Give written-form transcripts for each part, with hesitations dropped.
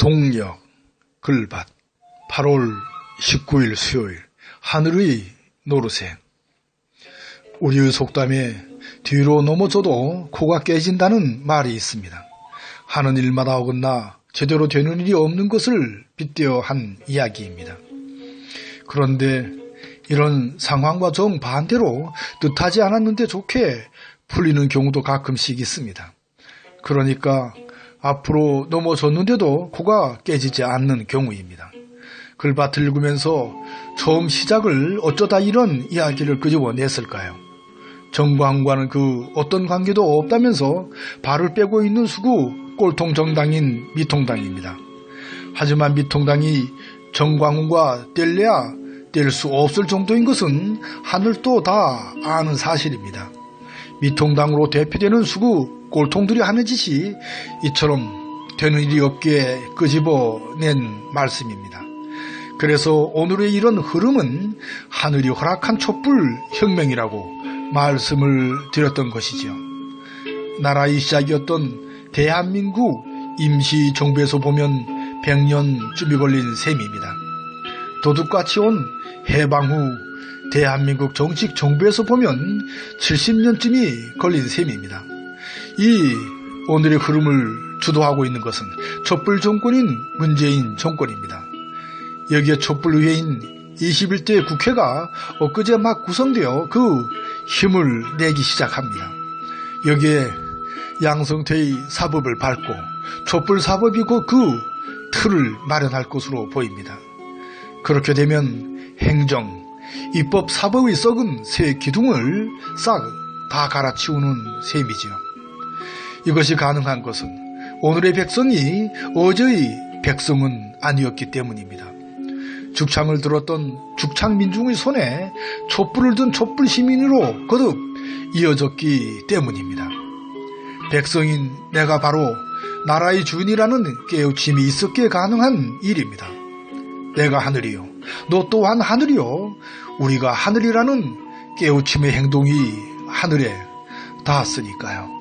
동력, 글밭, 8월 19일 수요일, 하늘의 노르새. 우리의 속담에 뒤로 넘어져도 코가 깨진다는 말이 있습니다. 하는 일마다 어긋나 제대로 되는 일이 없는 것을 빗대어 한 이야기입니다. 그런데 이런 상황과 정반대로 뜻하지 않았는데 좋게 풀리는 경우도 가끔씩 있습니다. 그러니까 앞으로 넘어졌는데도 코가 깨지지 않는 경우입니다. 글밭을 읽으면서 처음 시작을 어쩌다 이런 이야기를 끄집어냈을까요? 정광과는 그 어떤 관계도 없다면서 발을 빼고 있는 수구 꼴통 정당인 미통당입니다. 하지만 미통당이 정광훈과 뗄래야 뗄 수 없을 정도인 것은 하늘도 다 아는 사실입니다. 미통당으로 대표되는 수구 꼴통들이 하는 짓이 이처럼 되는 일이 없기에 끄집어낸 말씀입니다. 그래서 오늘의 이런 흐름은 하늘이 허락한 촛불 혁명이라고 말씀을 드렸던 것이죠. 나라의 시작이었던 대한민국 임시정부에서 보면 100년쯤이 걸린 셈입니다. 도둑같이 온 해방 후 대한민국 정식 정부에서 보면 70년쯤이 걸린 셈입니다. 이 오늘의 흐름을 주도하고 있는 것은 촛불 정권인 문재인 정권입니다. 여기에 촛불의회인 21대 국회가 엊그제 막 구성되어 그 힘을 내기 시작합니다. 여기에 양성태의 사법을 밟고 촛불 사법이 곧 그 틀을 마련할 것으로 보입니다. 그렇게 되면 행정, 입법, 사법의 썩은 새 기둥을 싹 다 갈아치우는 셈이지요. 이것이 가능한 것은 오늘의 백성이 어제의 백성은 아니었기 때문입니다. 죽창을 들었던 죽창민중의 손에 촛불을 든 촛불 시민으로 거듭 이어졌기 때문입니다. 백성인 내가 바로 나라의 주인이라는 깨우침이 있었기에 가능한 일입니다. 내가 하늘이요, 너 또한 하늘이요, 우리가 하늘이라는 깨우침의 행동이 하늘에 닿았으니까요.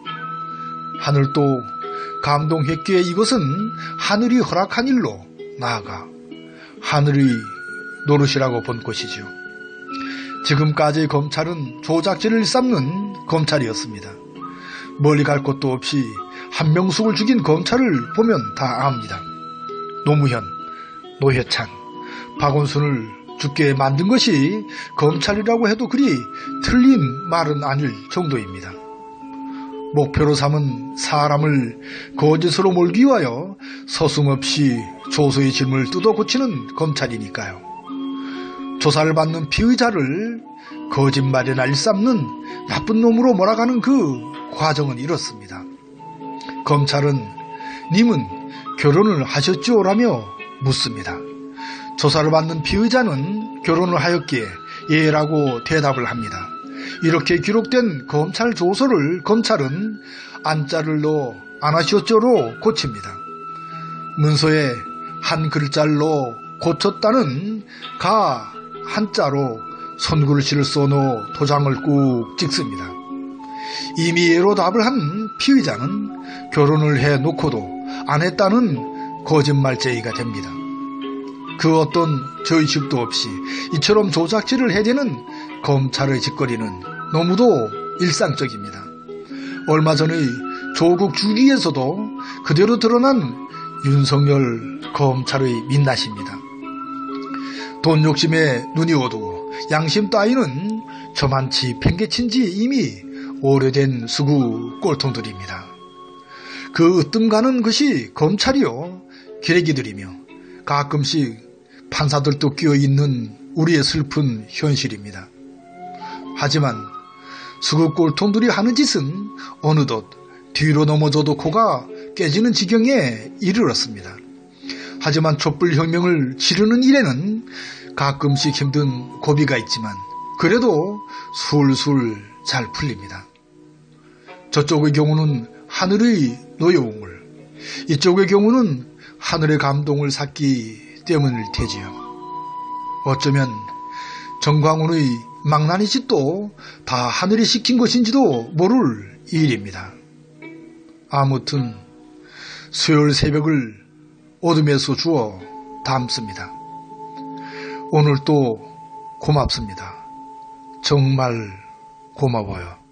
하늘도 감동했기에 이것은 하늘이 허락한 일로 나아가 하늘의 노릇이라고 본 것이죠. 지금까지 검찰은 조작질을 일삼는 검찰이었습니다. 멀리 갈 곳도 없이 한명숙을 죽인 검찰을 보면 다 압니다. 노무현, 노회찬, 박원순을 죽게 만든 것이 검찰이라고 해도 그리 틀린 말은 아닐 정도입니다. 목표로 삼은 사람을 거짓으로 몰기 위하여 서슴없이 조서의 짐을 뜯어 고치는 검찰이니까요. 조사를 받는 피의자를 거짓말이나 일삼는 나쁜 놈으로 몰아가는 그 과정은 이렇습니다. 검찰은 님은 결혼을 하셨지요? 라며 묻습니다. 조사를 받는 피의자는 결혼을 하였기에 예라고 대답을 합니다. 이렇게 기록된 검찰 조서를 검찰은 안자를 넣어 안 하셨죠로 고칩니다. 문서에 한 글자를 넣어 고쳤다는 가 한자로 손글씨를 써넣어 도장을 꾹 찍습니다. 이미 예로 답을 한 피의자는 결혼을 해놓고도 안 했다는 거짓말쟁이가 됩니다. 그 어떤 저의식도 없이 이처럼 조작질을 해대는 검찰의 짓거리는 너무도 일상적입니다. 얼마 전의 조국 주기에서도 그대로 드러난 윤석열 검찰의 민낯입니다. 돈 욕심에 눈이 어두워 양심 따위는 저만치 팽개친 지 이미 오래된 수구 꼴통들입니다. 그 으뜸 가는 것이 검찰이요, 기레기들이며 가끔씩 판사들도 끼어있는 우리의 슬픈 현실입니다. 하지만 수구 꼴통들이 하는 짓은 어느덧 뒤로 넘어져도 코가 깨지는 지경에 이르렀습니다. 하지만 촛불혁명을 치르는 일에는 가끔씩 힘든 고비가 있지만 그래도 술술 잘 풀립니다. 저쪽의 경우는 하늘의 노여움을, 이쪽의 경우는 하늘의 감동을 샀기 때문일 테지요. 어쩌면 정광훈의 망나니 짓도 다 하늘이 시킨 것인지도 모를 일입니다. 아무튼 수요일 새벽을 어둠에서 주워 담습니다. 오늘도 고맙습니다. 정말 고마워요.